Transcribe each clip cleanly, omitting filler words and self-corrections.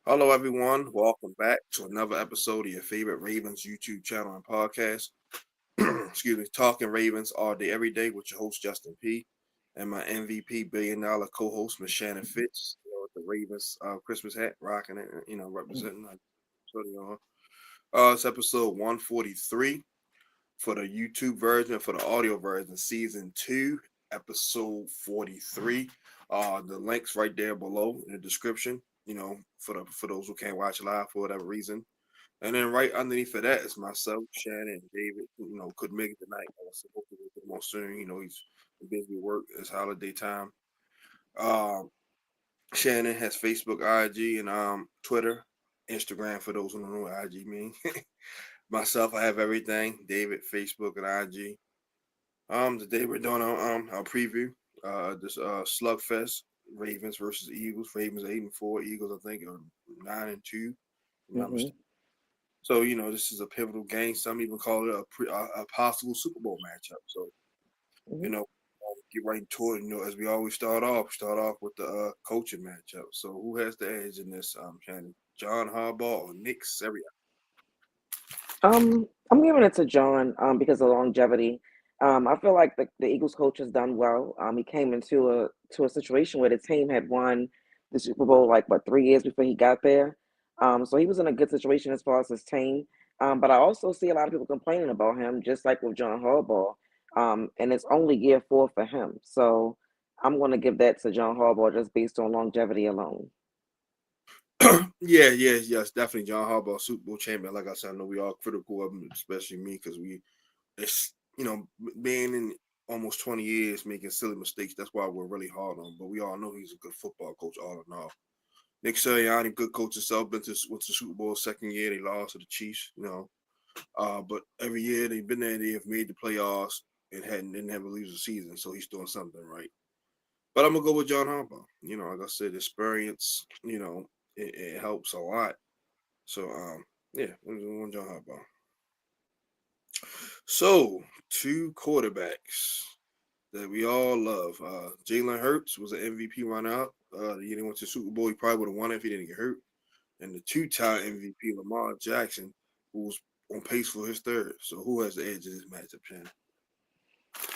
Hello, everyone. Welcome back to another episode of your favorite Ravens YouTube channel and podcast. Excuse me, Talking Ravens all day, every day with your host, Justin P. And my MVP billion-dollar co-host, Miss Shannon Fitz, with the Ravens Christmas hat, rocking it, representing. It's episode 143 for the YouTube version, for the audio version, season 2, episode 43. The links right there below in the description, for those who can't watch live for whatever reason. And then right underneath of that is myself, Shannon, and David, couldn't make it tonight. I was supposed to get more soon. He's busy with work. It's holiday time. Um, Shannon has Facebook, IG, and Twitter, Instagram for those who don't know what IG means. Myself, I have everything. David, Facebook, and IG. Today we're doing our preview. This slugfest, Ravens versus Eagles. Ravens 8-4. Eagles, I think, are 9-2. If I'm not hmm mistaken. So this is a pivotal game. Some even call it a possible Super Bowl matchup. So hmm you know, get right into it. As we always start off with the coaching matchup. So who has the edge in this? Shannon, John Harbaugh or Nick Sirianni? I'm giving it to John because of longevity. I feel like the Eagles coach has done well. He came into a situation where the team had won the Super Bowl like 3 years before he got there. So he was in a good situation as far as his team. But I also see a lot of people complaining about him, just like with John Harbaugh. And it's only year 4 for him. So I'm going to give that to John Harbaugh just based on longevity alone. Yes, definitely John Harbaugh, Super Bowl champion. Like I said, I know we all critical of him, especially me, because it's being in almost 20 years making silly mistakes. That's why we're really hard on him. But we all know he's a good football coach, all in all. Nick Sirianni, good coach himself, went to Super Bowl second year. They lost to the Chiefs, but every year they've been there, they have made the playoffs and didn't have a lose a season. So he's doing something right. But I'm gonna go with John Harbaugh. Like I said, experience. It helps a lot. So yeah, I'm going John Harbaugh. So two quarterbacks that we all love. Jalen Hurts was an MVP runner-up. The year they went to the Super Bowl, he probably would have won it if he didn't get hurt. And the two-time MVP Lamar Jackson, who was on pace for his third. So who has the edge in this matchup, Shannon?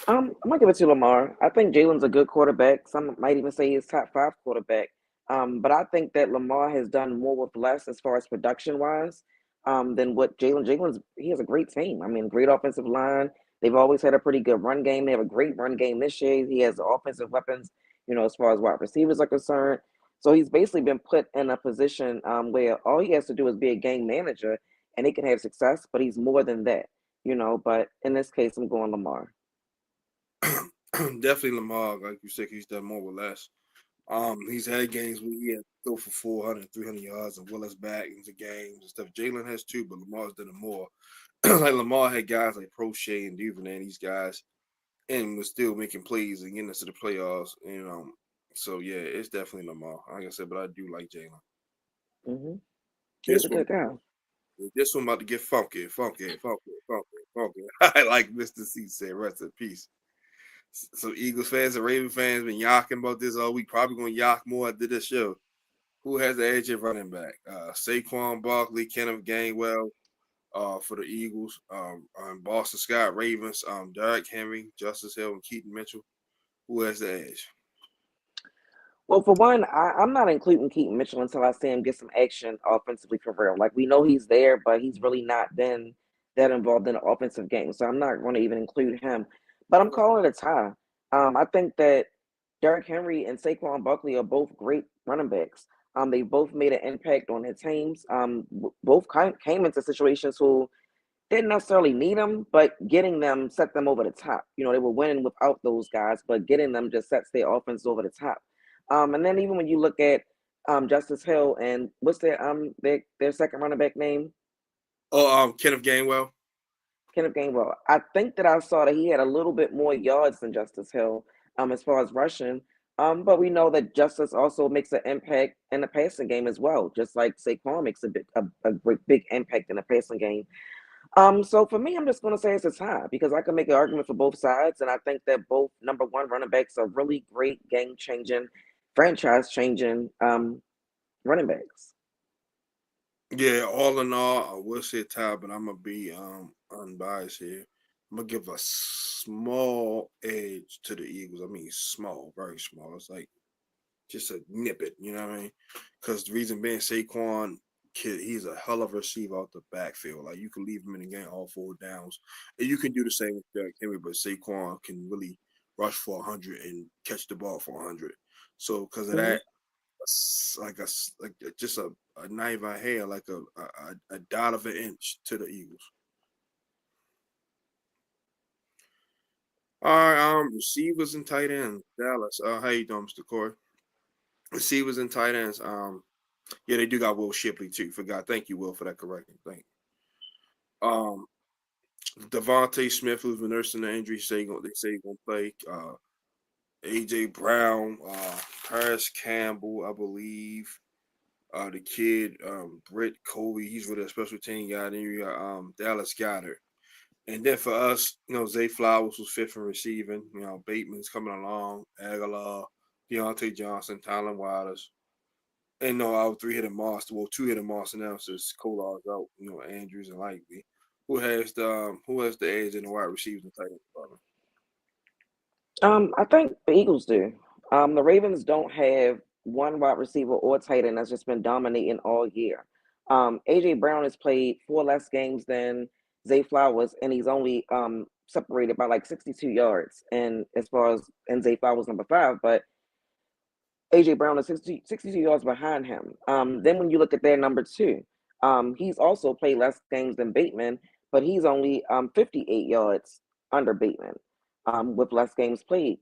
I'm gonna give it to Lamar. I think Jalen's a good quarterback. Some might even say he's top 5 quarterback. But I think that Lamar has done more with less as far as production wise, than what he has a great team. I mean, great offensive line. They've always had a pretty good run game. They have a great run game this year. He has the offensive weapons, as far as wide receivers are concerned. So he's basically been put in a position where all he has to do is be a game manager and he can have success, but he's more than that. But in this case, I'm going Lamar. Definitely Lamar, like you said, he's done more with less. He's had games where he had to go for 400, 300 yards and will us back into games and stuff. Jalen has too, but Lamar's done it more. Like Lamar had guys like Prochet and Duvernay, these guys, and was still making plays and getting us to the playoffs. So yeah, it's definitely Lamar. Like I said, but I do like Jalen. hmm He's This a one, good guy. this one about to get funky, funky, funky, funky, funky. I like Mr. C said, rest in peace. So Eagles fans and Raven fans been yawking about this all week. Probably gonna yak more after this show. Who has the edge at running back? Saquon Barkley, Kenneth Gainwell for the Eagles. Boston Scott Ravens. Derrick Henry, Justice Hill, and Keaton Mitchell. Who has the edge? Well, for one, I'm not including Keaton Mitchell until I see him get some action offensively for real. Like we know he's there, but he's really not been that involved in the offensive game. So I'm not going to even include him. But I'm calling it a tie. I think that Derrick Henry and Saquon Barkley are both great running backs. They both made an impact on their teams. Both came into situations who didn't necessarily need them, but getting them set them over the top. They were winning without those guys, but getting them just sets their offense over the top. And then even when you look at Justice Hill and what's their second running back name? Oh, Kenneth Gainwell. Kenneth Gainwell. I think that I saw that he had a little bit more yards than Justice Hill as far as rushing. But we know that Justice also makes an impact in the passing game as well, just like Saquon makes a great big impact in the passing game. So for me, I'm just going to say it's a tie because I can make an argument for both sides, and I think that both number one running backs are really great game changing, franchise changing running backs. Yeah, all in all, I will say tie, but I'm gonna be unbiased here. I'm gonna give a small edge to the Eagles. I mean, small, very small. It's like just a nip it. You know what I mean? Because the reason being, Saquon, kid, he's a hell of a receiver out the backfield. Like you can leave him in the game all 4 downs, and you can do the same with Derrick Henry. But Saquon can really rush for 100 and catch the ball for 100. So because of Mm-hmm. that, like just a knife I hair, like a dot of an inch to the Eagles. All right, receivers and tight ends, Dallas. How you doing, Mr. Corey? Receivers and tight ends. Yeah, they do got Will Shipley too. Forgot. Thank you, Will, for that correction. Thank you. Devonta Smith, who's been nursing the injury, they say he's gonna play. AJ Brown, Paris Campbell, I believe. The kid, Britt Coley, he's really a special team guy. Then you got Dallas Goddard. And then for us, Zay Flowers was fifth in receiving. Bateman's coming along, Aguilar, Deontay Johnson, Tylen Waters. And no, our three-headed monster, well, two-headed monster now since Kolar's out, Andrews and Likely. Who has the edge in the wide receivers and tight end department? I think the Eagles do. The Ravens don't have one wide receiver or tight end that's just been dominating all year. AJ Brown has played 4 less games than Zay Flowers, and he's only separated by like 62 yards. And as far as and Zay Flowers number 5, but AJ Brown is 62 yards behind him. Then when you look at their number 2, he's also played less games than Bateman, but he's only 58 yards under Bateman with less games played.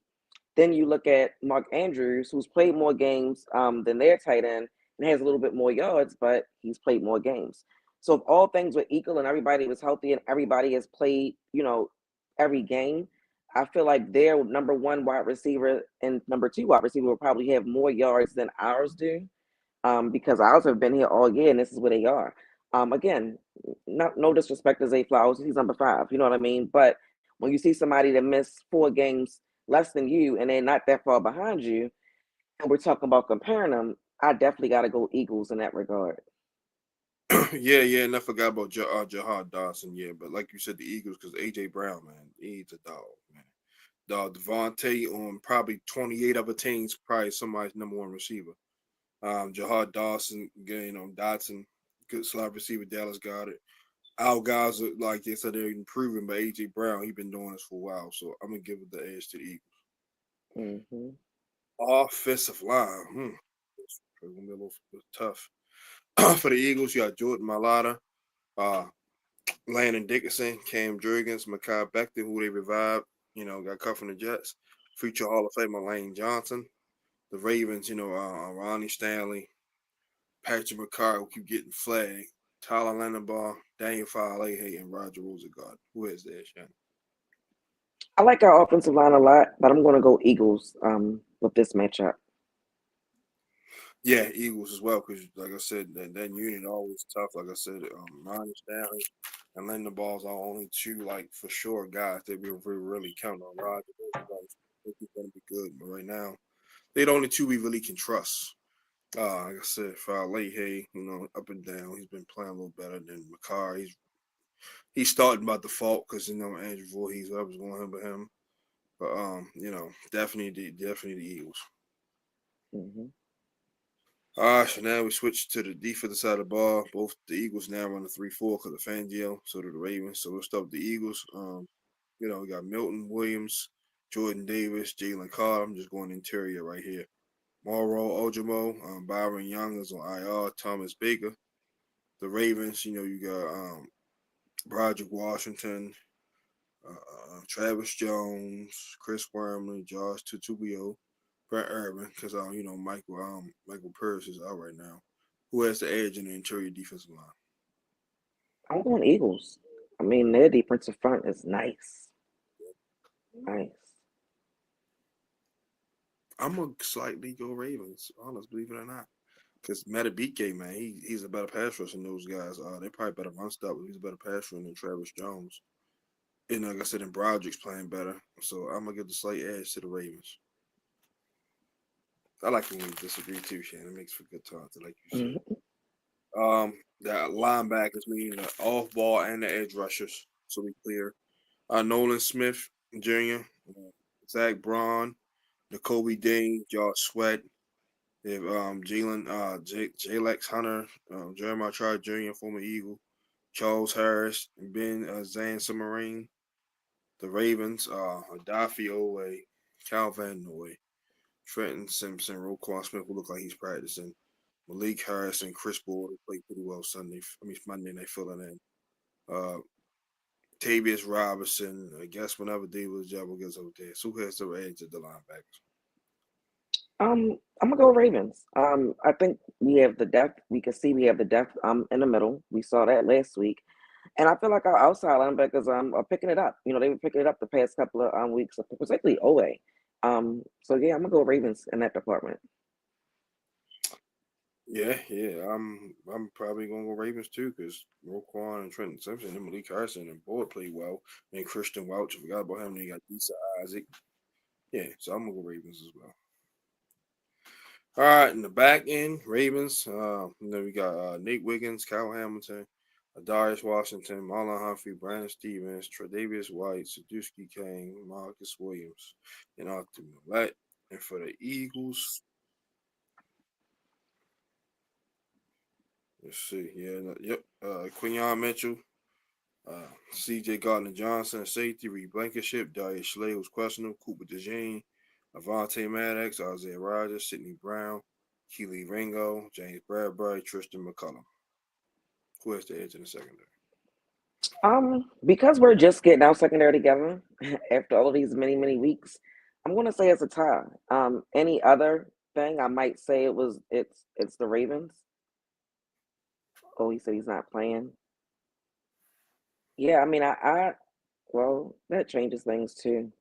Then you look at Mark Andrews, who's played more games than their tight end and has a little bit more yards, but he's played more games. So if all things were equal and everybody was healthy and everybody has played, every game, I feel like their number 1 wide receiver and number 2 wide receiver will probably have more yards than ours do, because ours have been here all year and this is where they are. Again, not no disrespect to Zay Flowers, he's number 5, you know what I mean? But when you see somebody that missed 4 games less than you and they're not that far behind you, and we're talking about comparing them, I definitely got to go Eagles in that regard. Yeah, and I forgot about Jahad Dawson. Yeah, but like you said, the Eagles because AJ Brown, man, he's a dog, man. Dog Devontae on probably 28 other teams, probably somebody's number 1 receiver. Jahad Dawson, Dotson, good slot receiver. Dallas got it. Our guys are like they said they're improving, but AJ Brown, he been doing this for a while, so I'm gonna give it the edge to the Eagles. Hmm. Offensive line, it's gonna be a little tough for the Eagles. You got Jordan Mailata, uh, Landon Dickinson, Cam Jurgens, Mekhi Becton, who they revived. Got cut from the Jets. Future Hall of Famer Lane Johnson. The Ravens, Ronnie Stanley, Patrick McCarr, who keep getting flagged. Tyler Lindenbaugh, Daniel Faalele, and Roger Rosegard. Who is there, Shannon? I like our offensive line a lot, but I'm going to go Eagles with this matchup. Yeah, Eagles as well, because like I said, that unit always tough. Like I said, Ronnie Stanley and Lindenbaugh's are only 2, like, for sure guys that we really count on. Roger Rosegard, I think he's going to be good, but right now, they're the only 2 we really can trust. Like I said, Faalele, up and down. He's been playing a little better than McCarr. He's starting by default because Andrew Voorhees. I was going with him, but definitely the Eagles. Hmm. So now we switch to the defensive side of the ball. Both the Eagles now run a 3-4 because of Fangio. So do the Ravens. So we'll start with the Eagles. We got Milton Williams, Jordan Davis, Jalen Carter. I'm just going interior right here. Mauro Ojimo, Byron Young is on IR. Thomas Baker. The Ravens, you got Broderick Washington, Travis Jones, Chris Wormley, Josh Tutubio, Brett Urban, because Michael Purse is out right now. Who has the edge in the interior defensive line? I'm going Eagles. I mean, their defensive front is nice. Nice. I'm gonna slightly go Ravens, honest, believe it or not. Because Matabike, man, he's a better pass rusher than those guys. They probably better run stop, but he's a better pass rusher than Travis Jones. And like I said, and Broderick's playing better. So I'm gonna give the slight edge to the Ravens. I like when we disagree too, Shannon. It makes for good talk, like you said. Hmm. The linebackers, meaning the off ball and the edge rushers, so we clear. Nolan Smith Jr., Zach Braun, Nakobe Dean, Josh Sweat. They have Jalen Jalex Hunter, Jeremiah Trout Jr., former Eagle, Charles Harris, and Ben Zan Submarine. The Ravens, Adafi Owe, Calvin Noy, Trenton Simpson, Roquan Smith, who look like he's practicing. Malik Harris and Chris Board played pretty well Monday night filling in. Tavius Robinson, I guess whenever David Jabba gets over there. So who has the edge at the linebackers? I'm gonna go Ravens. I think we have the depth. We can see we have the depth. In the middle. We saw that last week, and I feel like our outside linebackers are picking it up. You know, they were picking it up the past couple of weeks, particularly Owe. So yeah, I'm gonna go Ravens in that department. Yeah. I'm probably gonna go Ravens too because Roquan and Trenton Simpson and Malik Harrison and Boyd played well. And Christian Welch, I forgot about him. Then you got Lisa Isaac. Yeah, so I'm gonna go Ravens as well. All right, in the back end, Ravens. We got Nate Wiggins, Kyle Hamilton, Darius Washington, Marlon Humphrey, Brandon Stevens, Tre'Davious White, Sadusky Kane, Marcus Williams, and Arthur Millette. And for the Eagles, let's see. Quinyon Mitchell, C.J. Gardner Johnson, safety, Reed Blankenship, Darius Slay was questionable, Cooper DeJean, Avante Maddox, Isaiah Rogers, Sidney Brown, Keely Ringo, James Bradbury, Tristan McCullum. Who has the edge in the secondary? Because we're just getting our secondary together after all of these many weeks, I'm gonna say it's a tie. Any other thing I might say it's the Ravens. Oh, he said he's not playing. Yeah, I mean well, that changes things too.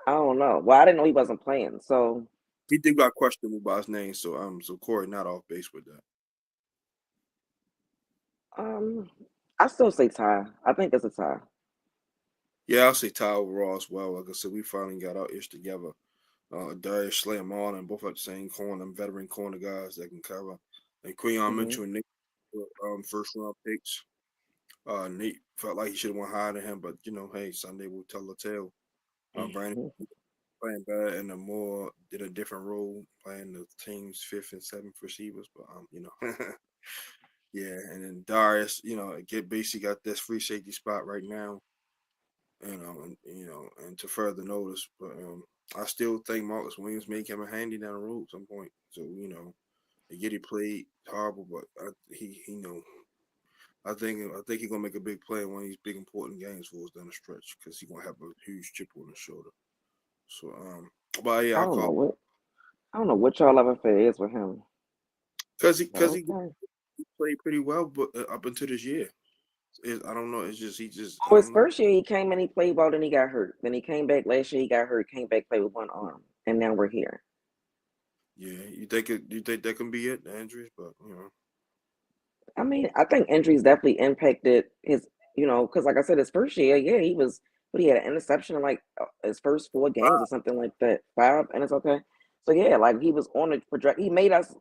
I don't know. Well, I didn't know he wasn't playing, so He did got questionable by his name, so Corey not off base with that. I still say tie. I think it's a tie. Yeah, I'll say tie overall as well. Like I said, we finally got our ish together. Darius Slay and Marlon both at the same corner, them veteran corner guys that can cover. And Quinyon Hmm. Mitchell and Nick, first round picks. Nate felt like he should have went higher than him, but hey, Sunday will tell the tale. Brandon playing better in a different role, playing the team's fifth and seventh receivers. But yeah. And then Darius, basically got this free safety spot right now. And to further notice, but I still think Marcus Williams may come in handy down the road at some point. So he played horrible, but I think he's gonna make a big play in one of these big important games for us down the stretch because he's gonna have a huge chip on his shoulder. So but yeah, I I don't know call what I don't know what y'all ever affair is with him. because he Okay. played pretty well, but up until this year, I don't know. It's just I Oh, his don't know. first year he came and he played well, then he got hurt. Then he came back last year, he got hurt, came back, played with one arm, and now we're here. Yeah, you think that can be it, the injuries, but I mean, I think injuries definitely impacted his, because like I said, his first year, yeah, but he had an interception in like his first 4 games or something like that, 5, and it's okay. So yeah, like he was on the project. He made us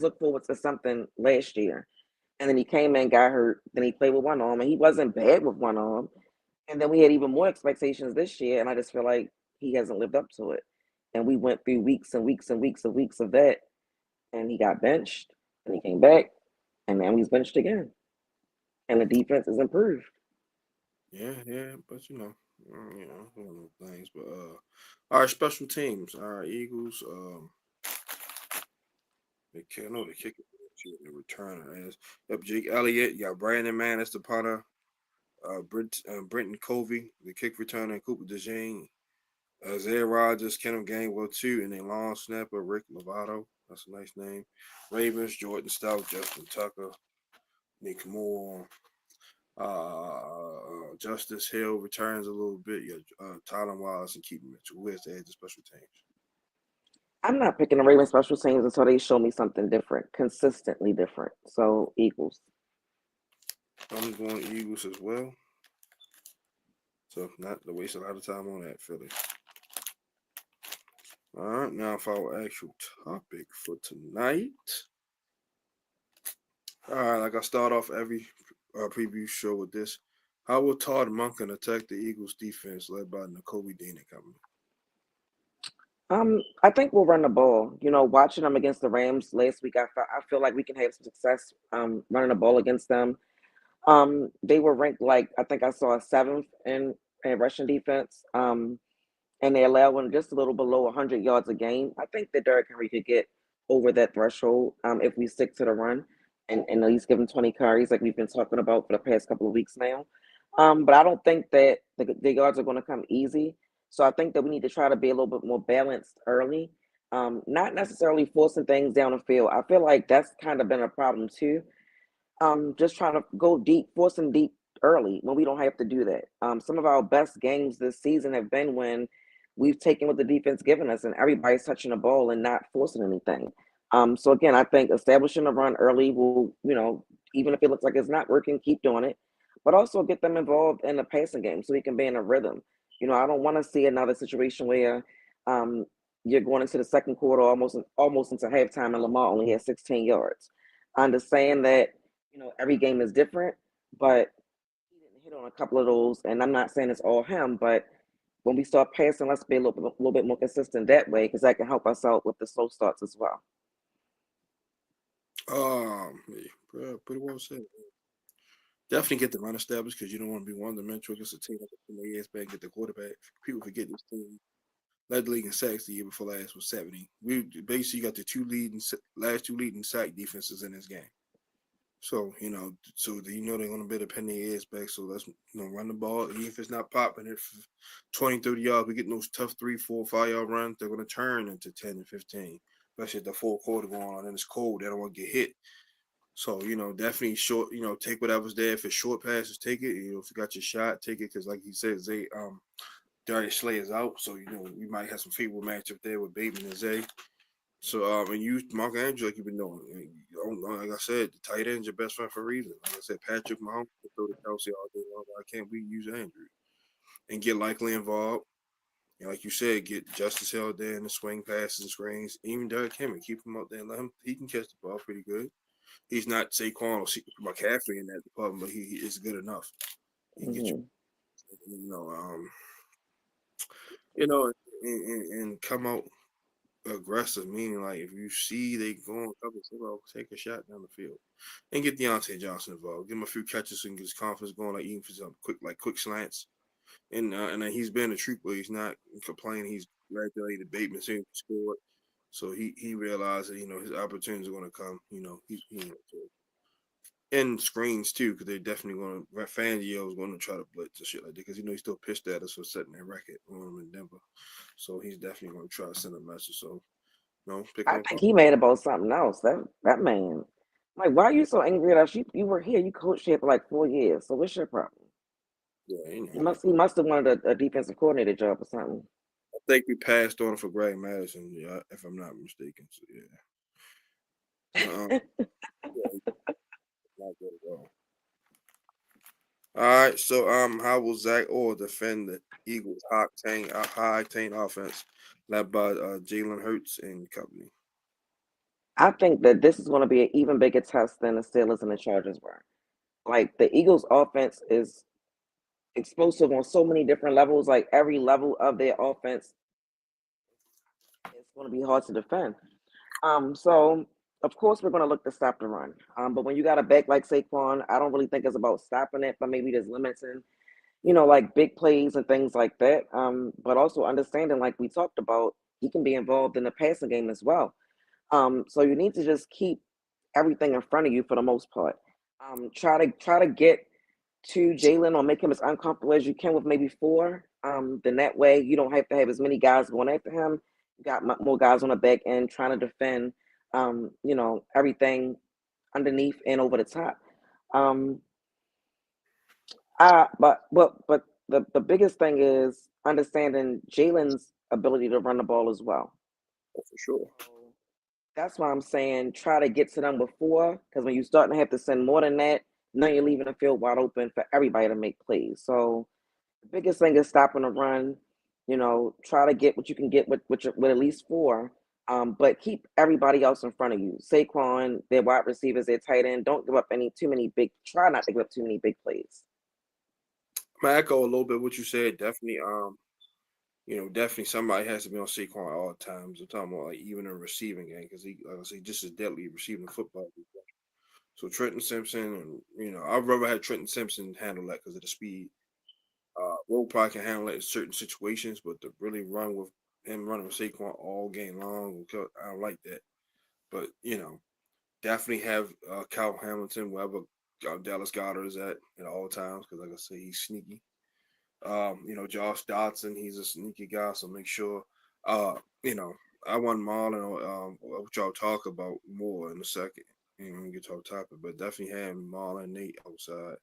look forward to something last year, and then he came in, got hurt, then he played with one arm, and he wasn't bad with one arm. And then we had even more expectations this year, and I just feel like he hasn't lived up to it. And we went through weeks and weeks and weeks and weeks of that, and he got benched, and he came back, and now he's benched again, and the defense is improved. yeah, but one of those things. But our special teams, our Eagles, I know the kicker, the returner is. Yep, Jake Elliott. You got Brandon Mann as the punter. Brenton Covey, the kick returner, Cooper DeJean, Isaiah Rogers, Kenneth Gainwell, too, and then long snapper, Rick Lovato. That's a nice name. Ravens, Jordan Stout, Justin Tucker, Nick Moore. Justice Hill returns a little bit. Tyler Wallace and Keaton Mitchell. Who has to add the special teams? I'm not picking the Ravens special teams until they show me something different, consistently different. So Eagles. I'm going Eagles as well. So not to waste a lot of time on that, Philly. All right, now for our actual topic for tonight. All right, like I start off every preview show with this. How will Todd Monken attack the Eagles defense led by Nakobe Dean and company? I think we'll run the ball. Watching them against the Rams last week, I feel like we can have success running the ball against them. They were ranked like I think I saw a seventh in rushing defense. And they allow him just a little below 100 yards a game. I think that Derrick Henry could get over that threshold if we stick to the run and at least give him 20 carries like we've been talking about for the past couple of weeks now. But I don't think that the yards are going to come easy. So I think that we need to try to be a little bit more balanced early, not necessarily forcing things down the field. I feel like that's kind of been a problem too. Just trying to go deep, forcing deep early when we don't have to do that. Some of our best games this season have been when we've taken what the defense given us and everybody's touching the ball and not forcing anything. So again, I think establishing a run early will, even if it looks like it's not working, keep doing it, but also get them involved in the passing game so we can be in a rhythm. I don't want to see another situation where um, you're going into the second quarter almost into halftime and Lamar only has 16 yards. I understand that every game is different, but he didn't hit on a couple of those. And I'm not saying it's all him, but when we start passing, let's be a little bit more consistent that way because that can help us out with the slow starts as well. Yeah, pretty well said. Definitely get the run established because you don't want to be one dimensional against a team that can their ass back and get the quarterback. People forget this team led the league in sacks the year before last was 70. We basically got the last two leading sack defenses in this game. So they're gonna better pin their ears back. So let's run the ball. Even if it's not popping, if 20, 30 yards, we get those tough 3, 4, 5 yard runs, they're gonna turn into 10 and 15. Especially if the full quarter going on and it's cold, they don't want to get hit. So, definitely short, take whatever's there. If it's short passes, take it. If you got your shot, take it. Cause like he said, Darius Slay is out. So, we might have some favorable matchup there with Bateman and Zay. So, and you, Mark Andrews, like you've been doing. Like I said, the tight end's your best friend for a reason. Like I said, Patrick Mahomes can throw the Kelsey all day long. Why can't we use Andrews and get Likely involved? And like you said, get Justice Hill there in the swing passes and screens. Even Derrick Henry, keep him out there and let him. He can catch the ball pretty good. He's not Saquon or McCaffrey in that department, but he is good enough. He can get Hmm. you know, you know, and come out aggressive, meaning like if you see they going cover zero, take a shot down the field and get Deontay Johnson involved. Give him a few catches so he can get his confidence going, like even for some quick slants. And he's been a trooper. He's not complaining. He's regulated. Bateman seems to score. So he realized that his opportunities are going to come. And screens too, because they're definitely going to. Fangio is going to try to blitz and shit like that because he's still pissed at us for setting that record on him in Denver. So he's definitely going to try to send a message. So pick I on. think he made about something else. That man, like, why are you so angry at us? You were here. You coached here for like 4 years. So what's your problem? Yeah, He must have wanted a defensive coordinator job or something. I think we passed on for Greg Madison, yeah, if I'm not mistaken. So yeah, yeah, not good at all. All right, so how will Zach Orr defend the Eagles' high octane offense led by Jalen Hurts and company? I think that this is going to be an even bigger test than the Steelers and the Chargers were. Like the Eagles' offense is explosive on so many different levels. Like every level of their offense is going to be hard to defend. So of course we're going to look to stop the run. But when you got a back like Saquon, I don't really think it's about stopping it, but maybe just limiting, like big plays and things like that. But also understanding, like we talked about, he can be involved in the passing game as well. So you need to just keep everything in front of you for the most part. Try to get to Jalen or make him as uncomfortable as you can with maybe four. Then that way you don't have to have as many guys going after him. You got more guys on the back end trying to defend. Everything underneath and over the top. Um, but the biggest thing is understanding Jalen's ability to run the ball as well. Oh, for sure. So that's why I'm saying try to get to them before, because when you start to have to send more than that, now you're leaving the field wide open for everybody to make plays. So the biggest thing is stopping the run. Try to get what you can get with at least four. But keep everybody else in front of you. Saquon, their wide receivers, their tight end. Don't give up try not to give up too many big plays. I echo a little bit what you said. Definitely, definitely somebody has to be on Saquon at all times. I'm talking about like even in a receiving game because he, like I say, just as deadly receiving football. So Trenton Simpson, and I'd rather have Trenton Simpson handle that because of the speed. Will probably can handle it in certain situations, but to really run with him running with Saquon all game long, I don't like that. But definitely have Cal Hamilton wherever Dallas Goddard is at all times because, like I say, he's sneaky. Josh Dotson, he's a sneaky guy, so make sure. Uh, you know, I want Marlon, which I'll talk about more in a second. When we get to our topic, but definitely have Marlon Nate outside.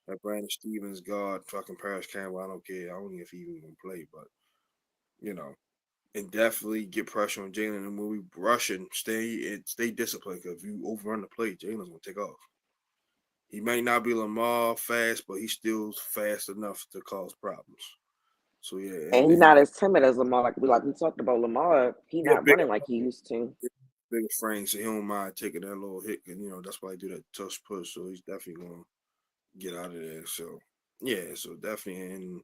That Brandon Stevens guard, fucking Paris Campbell. I don't care. I don't know if he even gonna play, but you know, and definitely get pressure on Jalen. And when we rushing, stay disciplined. Because if you overrun the play, Jalen's gonna take off. He might not be Lamar fast, but he's still fast enough to cause problems. So yeah, And he's and not as timid as Lamar. Like we talked about Lamar, he he a not running like he used to. bigger frame, so he don't mind taking that little hit. And that's why he do that touch push. So he's definitely gonna get out of there. So yeah, so definitely and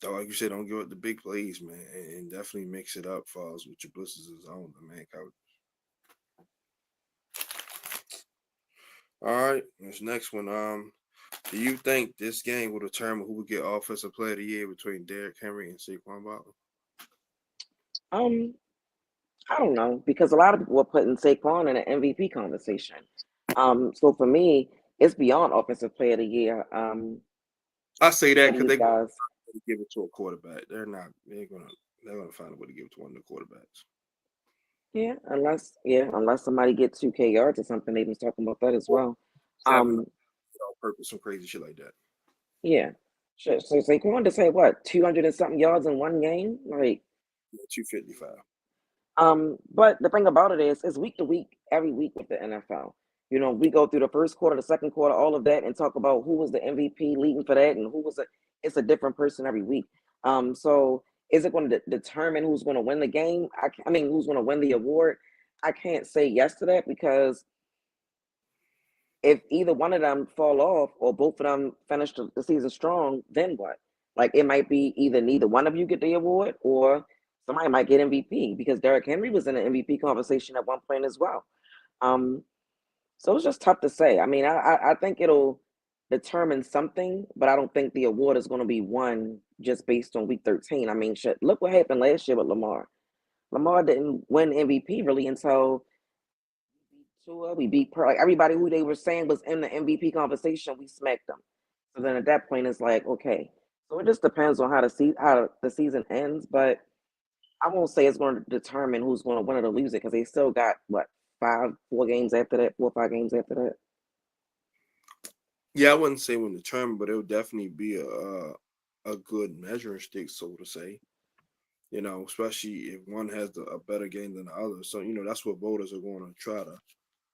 like you said, don't give up the big plays, man, and definitely mix it up for us with your blitzes and zone, man. All right, this next one. Do you think this game will determine who will get Offensive Player of the Year between Derrick Henry and Saquon Barkley? Um, I don't know because a lot of people were putting Saquon in an MVP conversation. So for me, it's beyond Offensive Player of the Year. I say that For because these they guys, give it to a quarterback. They're not. They're gonna find a way to give it to one of the quarterbacks. unless somebody gets 2K yards or something, they've been talking about that as Or well. having Um, on purpose some crazy shit like that. yeah, sure. So Saquon to say what 200 and something yards in one game, like. Yeah, 255. But the thing about it is, it's week to week, every week with the NFL. We go through the first quarter, the second quarter, all of that, and talk about who was the MVP leading for that, and who was it. It's a different person every week. So is it going to determine who's going to win the game? I mean, who's going to win the award? I can't say yes to that because if either one of them fall off or both of them finish the season strong, then what? Like it might be either neither one of you get the award or somebody might get MVP because Derrick Henry was in the MVP conversation at one point as well. Um, so it's just tough to say. I mean, I think it'll determine something, but I don't think the award is going to be won just based on week 13. I mean, shit, look what happened last year with Lamar. Lamar didn't win MVP really until Tua, we beat like everybody who they were saying was in the MVP conversation. We smacked them. So then at that point, it's like okay. So it just depends on how the season ends. But I won't say it's going to determine who's going to win it or lose it because they still got what 4 games after that, 4 or 5 games after that. Yeah, I wouldn't say when determined, but it would definitely be a good measuring stick, so to say. Especially if one has a better game than the other. So that's what voters are going to try to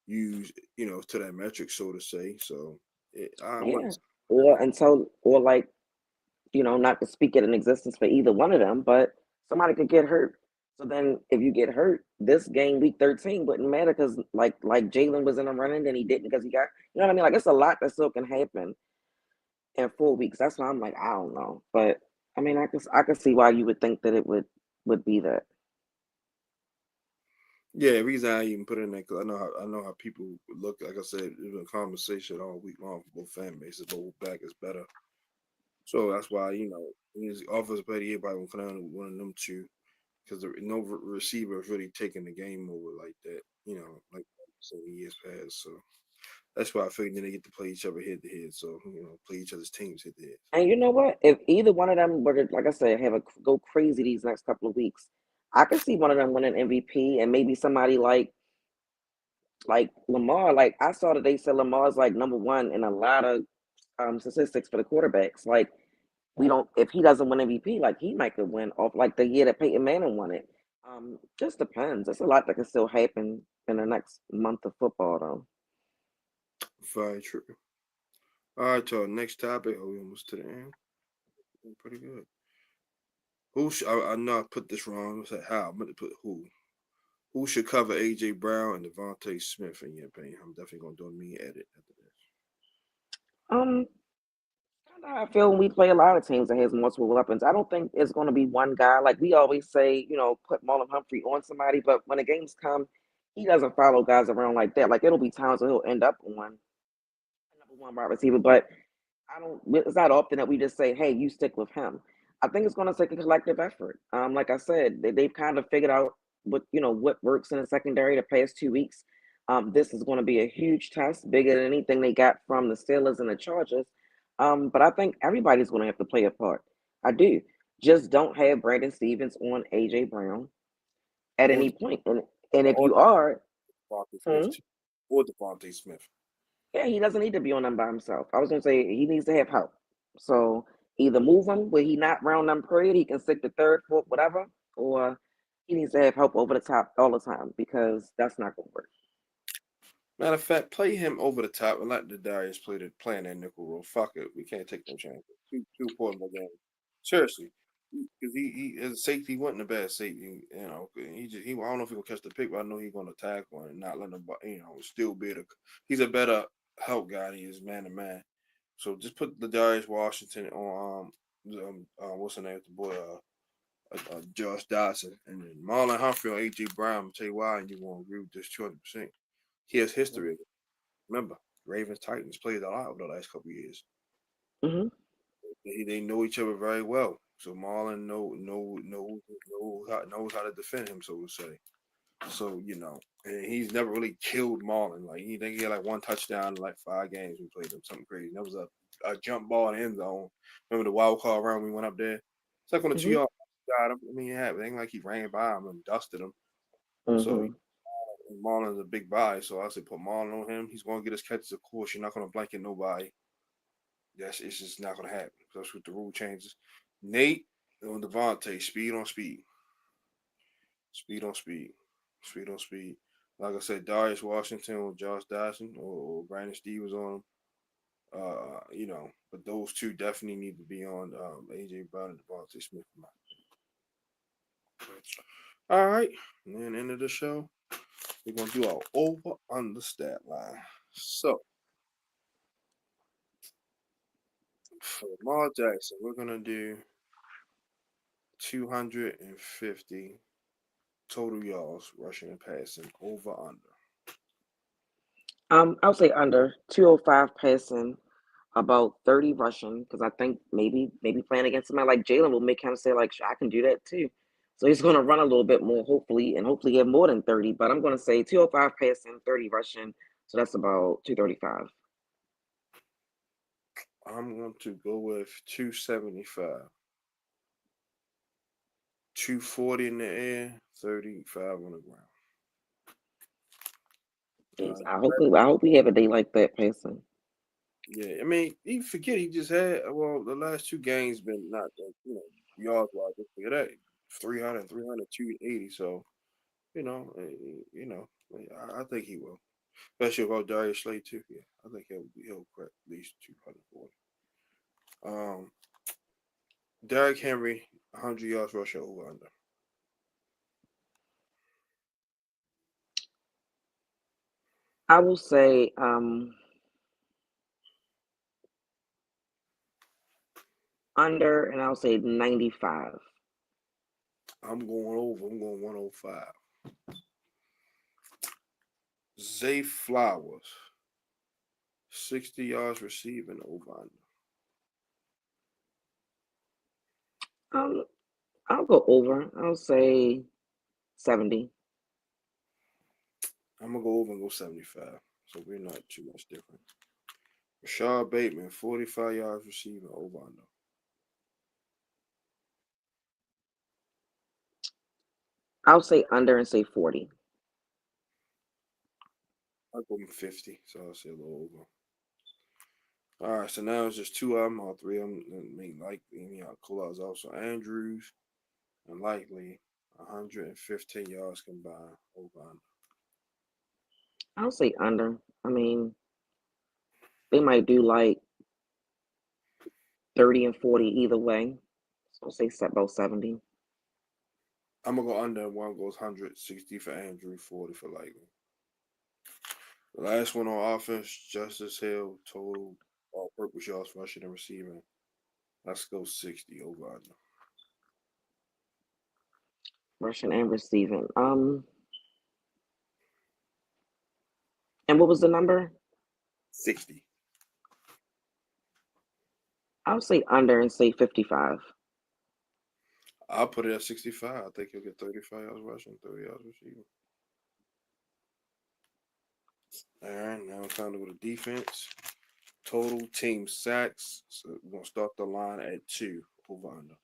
use, to that metric, so to say. So I Yeah. wouldn't. Or like not to speak it in existence for either one of them, but somebody could get hurt. So then if you get hurt, this game week 13 wouldn't matter because like Jalen was in the running, then he didn't because he got what I mean? Like it's a lot that still can happen in 4 weeks. That's why I'm like, I don't know. But I mean I could see why you would think that it would be that. Yeah, the reason I even put it in there because I know how people look. Like I said, it was a conversation all week long for both fan bases. Both back is better. So that's why he's offensive player of the year probably will come down to one of them two because no receiver is really taking the game over like that. Like so years past. So that's why I figured they get to play each other head to head. So play each other's teams head to head. And you know what? If either one of them were to, like I said, have a go crazy these next couple of weeks, I could see one of them winning MVP and maybe somebody like Lamar. Like I saw that they said Lamar's like number one in a lot of statistics for the quarterbacks. Like we don't if he doesn't win MVP, like he might could win off like the year that Peyton Manning won it. Just depends. There's a lot that can still happen in the next month of football though. Very true. All right, to our next topic. Oh, we almost to the end. Pretty good. I know I put this wrong. I said how. I'm going to put who. Who should cover AJ Brown and Devonta Smith in your opinion? I'm definitely gonna do a me edit after this. Um, Kinda how I feel when we play a lot of teams that has multiple weapons. I don't think it's going to be one guy. Like we always say, put Marlon Humphrey on somebody, but when the games come, he doesn't follow guys around like that. Like it'll be times where he'll end up on a number one wide receiver, but I don't. It's not often that we just say, "Hey, you stick with him." I think it's going to take a collective effort. Like I said, they've kind of figured out what works in the secondary the past 2 weeks. This is going to be a huge test, bigger than anything they got from the Steelers and the Chargers. But I think everybody's going to have to play a part. I do. Just don't have Brandon Stevens on AJ Brown at Or any point. And if or you are, Devonta hmm, Smith too. Or Devonta Smith. yeah, he doesn't need to be on them by himself. I was gonna say he needs to have help. So either move him where he not round them parade, he can stick to third, fourth, whatever, or he needs to have help over the top all the time because that's not gonna work. Matter of fact, play him over the top and let the Darius play in that nickel role. Fuck it, we can't take no chances. Too important my game. Seriously, because he as a safety, he wasn't a bad safety. I don't know if he gonna catch the pick, but I know he's gonna attack one and not let him. Still be able. He's a better help guy than he is man to man. So just put the Darius Washington on what's the name of the boy Josh Dodson and then Marlon Humphrey on AJ Brown. I'll tell you why, and you won't agree with this 200%. He has history. Remember, Ravens Titans played a lot over the last couple of years. Mm-hmm. They know each other very well. So Marlon knows how to defend him, so to say. So and he's never really killed Marlon. Like he think he had like one touchdown in like 5 games. We played him something crazy. That was a jump ball in the end zone. Remember the wild card round we went up there? It's like on the two Mm-hmm. yard got him. I mean, yeah, it ain't like he ran by him and dusted him. So Mm-hmm. Marlon's a big buy, so I said put Marlon on him. He's going to get his catches. Of course, you're not going to blanket nobody. It's just not going to happen. That's what the rule changes. Nate on Devontae, speed on speed, speed on speed, speed on speed. Like I said, Darius Washington or Josh Dodson or Brandon Stevens on him. But those two definitely need to be on AJ Brown and Devontae Smith. All right, and then end of the show. We're gonna do our over under stat line. So for Lamar Jackson, we're gonna do 250 total yards rushing and passing over under. I'll say under 205 passing, about 30 rushing, because I think maybe playing against somebody like Jalen will make him say like, I can do that too. So he's going to run a little bit more, hopefully, and hopefully get more than 30. But I'm going to say 205 passing, 30 rushing. So that's about 235. I'm going to go with 275. 240 in the air, 35 on the ground. Yes, I hope we have a day like that passing. Yeah, I mean, you forget he just had the last 2 games been not that, yards wise. Just forget that 300, 300, 280. So you know, I think he will, especially about Darius Slade too. Yeah, I think he'll crack at least 240. Um, Derrick Henry, 100 yards rushing over under. I will say under, and I'll say 95. I'm going over. I'm going 105. Zay Flowers, 60 yards receiving over under. Um, I'll go over. I'll say 70. I'm gonna go over and go 75. So we're not too much different. Rashad Bateman, 45 yards receiving over under. I'll say under and say 40. I'll go 50, so I'll say a little over. All right, so now it's just two of them, all three of them. I'll call out also Andrews and Likely, 115 yards combined over under. I'll say under. I mean, they might do like 30 and 40 either way. So I'll say set about 70. I'm gonna go under. One goes 160 for Andrew, 40 for Lightning. The last one on offense, Justice Hill, total all-purpose yards rushing and receiving. Let's go 60 over under. Rushing and receiving. And what was the number? 60. I'll say under and say 55. I'll put it at 65. I think he'll get 35 yards rushing, 30 yards receiving. All right, now it's time to go to defense. Total team sacks. So we're gonna start the line at 2 over under.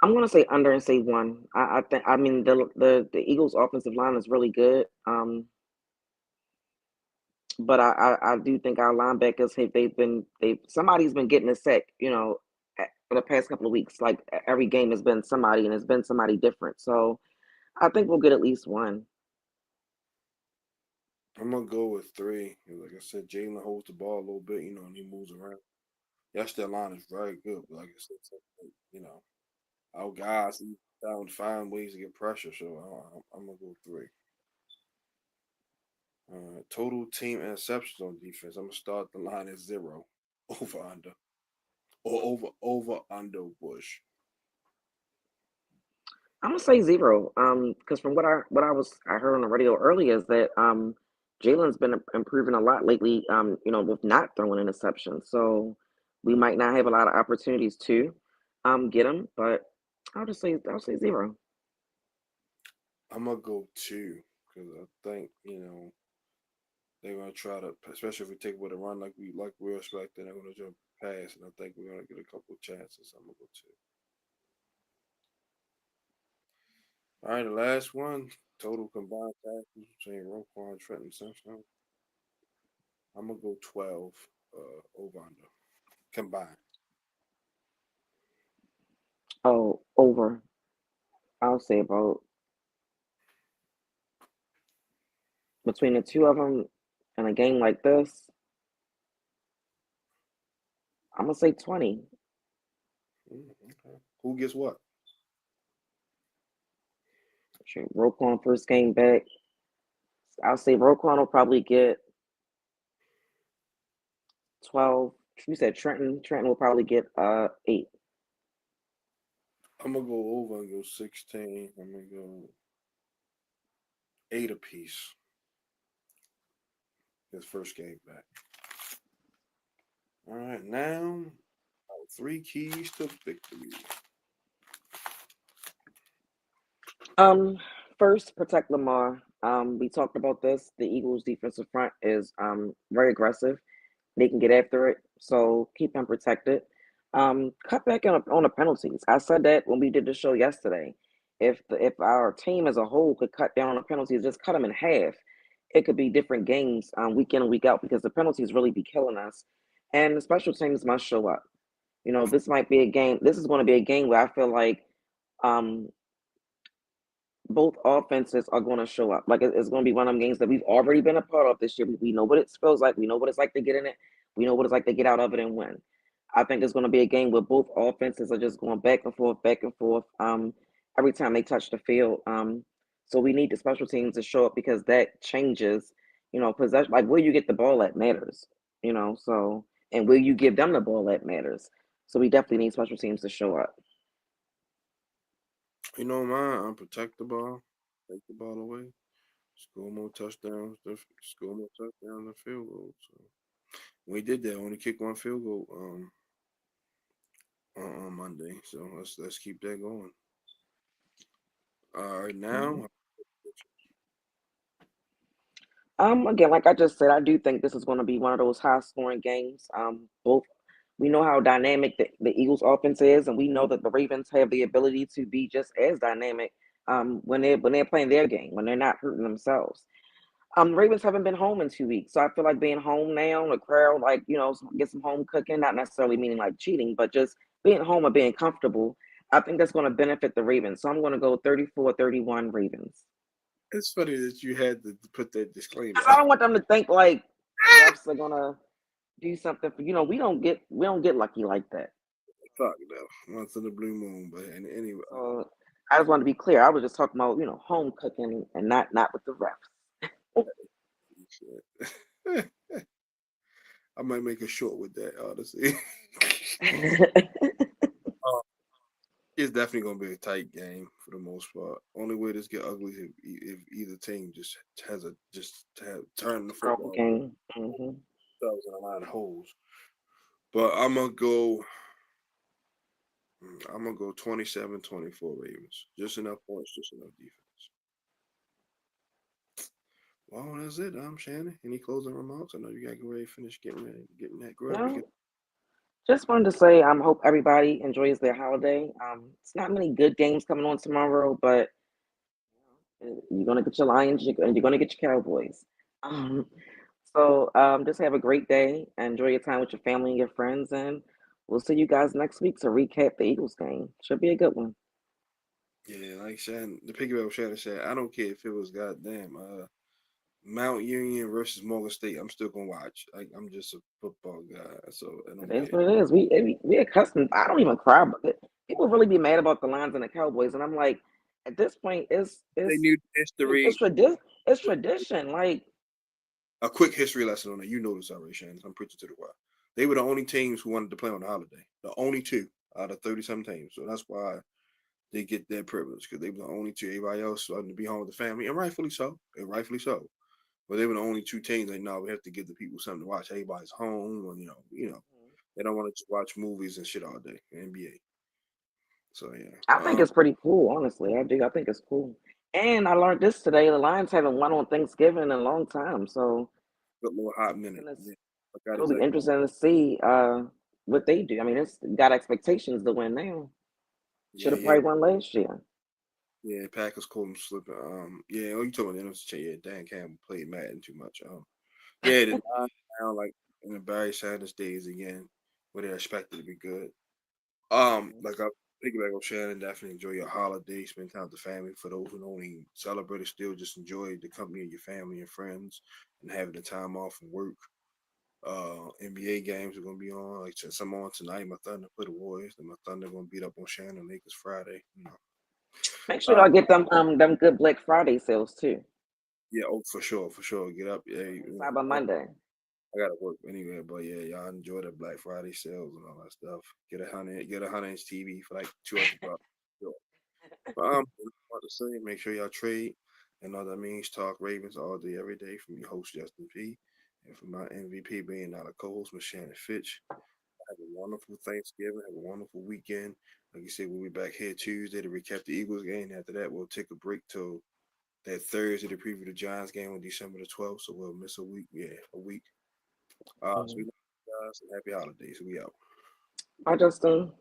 I'm gonna say under and say 1. I think I mean the Eagles offensive line is really good. But I do think our linebackers have they've somebody's been getting a sack, for the past couple of weeks. Like every game has been somebody and it's been somebody different. So I think we'll get at least 1. I'm gonna go with 3. Like I said, Jalen holds the ball a little bit, and he moves around. Yes, their line is very good, but like I said, our guys found find ways to get pressure. So I'm gonna go 3. Total team interceptions on defense. I'm gonna start the line at 0 over under or over under Bush. I'm gonna say 0. Because from what I heard on the radio earlier is that Jalen's been improving a lot lately. With not throwing interceptions, so we might not have a lot of opportunities to get him. But I'll say 0. I'm gonna go 2 because I think they're gonna try to, especially if we take with a run like we're expecting, they're gonna jump pass, and I think we're gonna get a couple of chances. I'm gonna go 2. All right, the last one, total combined tackles between Roquan, Trenton, Simpson. I'm gonna go 12 over under combined. Oh, over. I'll say about between the two of them in a game like this. I'm gonna say 20. Okay. Who gets what? Roquan first game back. I'll say Roquan will probably get 12. You said Trenton. Trenton will probably get 8. I'm gonna go over and go 16. I'm gonna go 8 apiece. His first game back. All right, now 3 keys to victory. First, protect Lamar. We talked about this. The Eagles' defensive front is very aggressive. They can get after it, so keep him protected. Cut back on the penalties. I said that when we did the show yesterday. If our team as a whole could cut down on the penalties, just cut them in half, it could be different games week in and week out because the penalties really be killing us. And the special teams must show up. This might be a game. This is going to be a game where I feel like um, both offenses are going to show up. Like it's going to be one of them games that we've already been a part of this year. We know what it feels like. We know what it's like to get in it. We know what it's like to get out of it and win. I think it's going to be a game where both offenses are just going back and forth, back and forth. Every time they touch the field. So we need the special teams to show up because that changes. Possession. Like where you get the ball at matters. So and where you give them the ball at matters. So we definitely need special teams to show up. Mine, protect the ball, take the ball away, score more touchdowns, score more touchdowns and field goals. So we did that. Only kicked 1 field goal on Monday. So let's keep that going. All right, Mhm. now Again, like I just said, I do think this is going to be one of those high scoring games. Both we know how dynamic the Eagles offense is, and we know that the Ravens have the ability to be just as dynamic when they're playing their game, when they're not hurting themselves. The Ravens haven't been home in 2 weeks, so I feel like being home now, the crowd, like, get some home cooking, not necessarily meaning like cheating, but just being home and being comfortable. I think that's going to benefit the Ravens. So I'm going to go 34-31 Ravens. it's funny that you had to put that disclaimer. I don't want them to think like the refs are gonna do something for we don't get lucky like that. Fuck no, once in the blue moon. But and anyway, So I just want to be clear. I was just talking about home cooking and not with the refs. shit. I might make a short with that, honestly. It's definitely gonna be a tight game for the most part. Only way this get ugly is if either team just turn the Horrible football game. Hmm. themselves in a line of holes. But I'm gonna go 27-24 Ravens. Just enough points, just enough defense. Well, that's it. I'm Shannon. Any closing remarks? I know you gotta go ready, finish getting that grub. No, just wanted to say hope everybody enjoys their holiday. It's not many good games coming on tomorrow, but you're gonna get your Lions and you're gonna get your Cowboys. Um, so just have a great day. Enjoy your time with your family and your friends, and we'll see you guys next week to recap the Eagles game. Should be a good one. Yeah, like Shannon, the piggyback what Shannon said. I don't care if it was goddamn Mount Union versus Morgan State. I'm still gonna watch. I'm just a football guy, so I It don't is care. what it is. We accustomed. I don't even cry, but people really be mad about the Lions and the Cowboys, and I'm like, at this point, it's They it's knew it's, it's history. tradition. It's tradition. Like A quick history lesson on that. You know this already, Shannon. I'm preaching to the choir. They were the only teams who wanted to play on the holiday. The only two out of 30-some teams. So that's why they get that privilege because they were the only two. Everybody else wanted to be home with the family, and rightfully so. And rightfully so. But they were the only two teams. Like, no, we have to give the people something to watch. Everybody's home, or they don't want to just watch movies and shit all day. NBA. So yeah. I think it's pretty cool, honestly. I do. I think it's cool. And I learned this today. The Lions haven't won on Thanksgiving in a long time, so Good little hot and minute. Yeah. Forgot it'll be exactly. interesting to see what they do. I mean, it's got expectations to win now. Should Yeah, have yeah. probably won last year. Yeah, Packers called him slipping. Yeah, you told me the NFC. Yeah, Dan Campbell played Madden too much. Yeah, the Lions now like in the Barry Sanders days again, where they're expected to be good. Like I piggyback on Shannon, definitely enjoy your holiday, spend time with the family. For those who don't even celebrate it, still just enjoy the company of your family and friends and having the time off from work. NBA games are gonna be on. Like some on tonight. My Thunder play the Warriors, and my Thunder gonna beat up on Shannon Lakers Friday. Make sure Uh, y'all get them good Black Friday sales too. yeah, oh for sure. Get up, yeah. Cyber Monday. I gotta work anyway, but yeah, y'all enjoy the Black Friday sales and all that stuff. Get a 100-inch TV for like $200. Sure. Want to say, make sure y'all trade and all that means talk Ravens all day, every day from your host Justin P. And from my MVP being not a co-host, Miss Shannon Finch. Have a wonderful Thanksgiving. Have a wonderful weekend. Like you said, we'll be back here Tuesday to recap the Eagles game. After that, we'll take a break till that Thursday to preview the Giants game on December the 12th. So we'll miss a week. Yeah, a week. So we Mhm. love you guys and happy holidays. We out. Bye, Justin.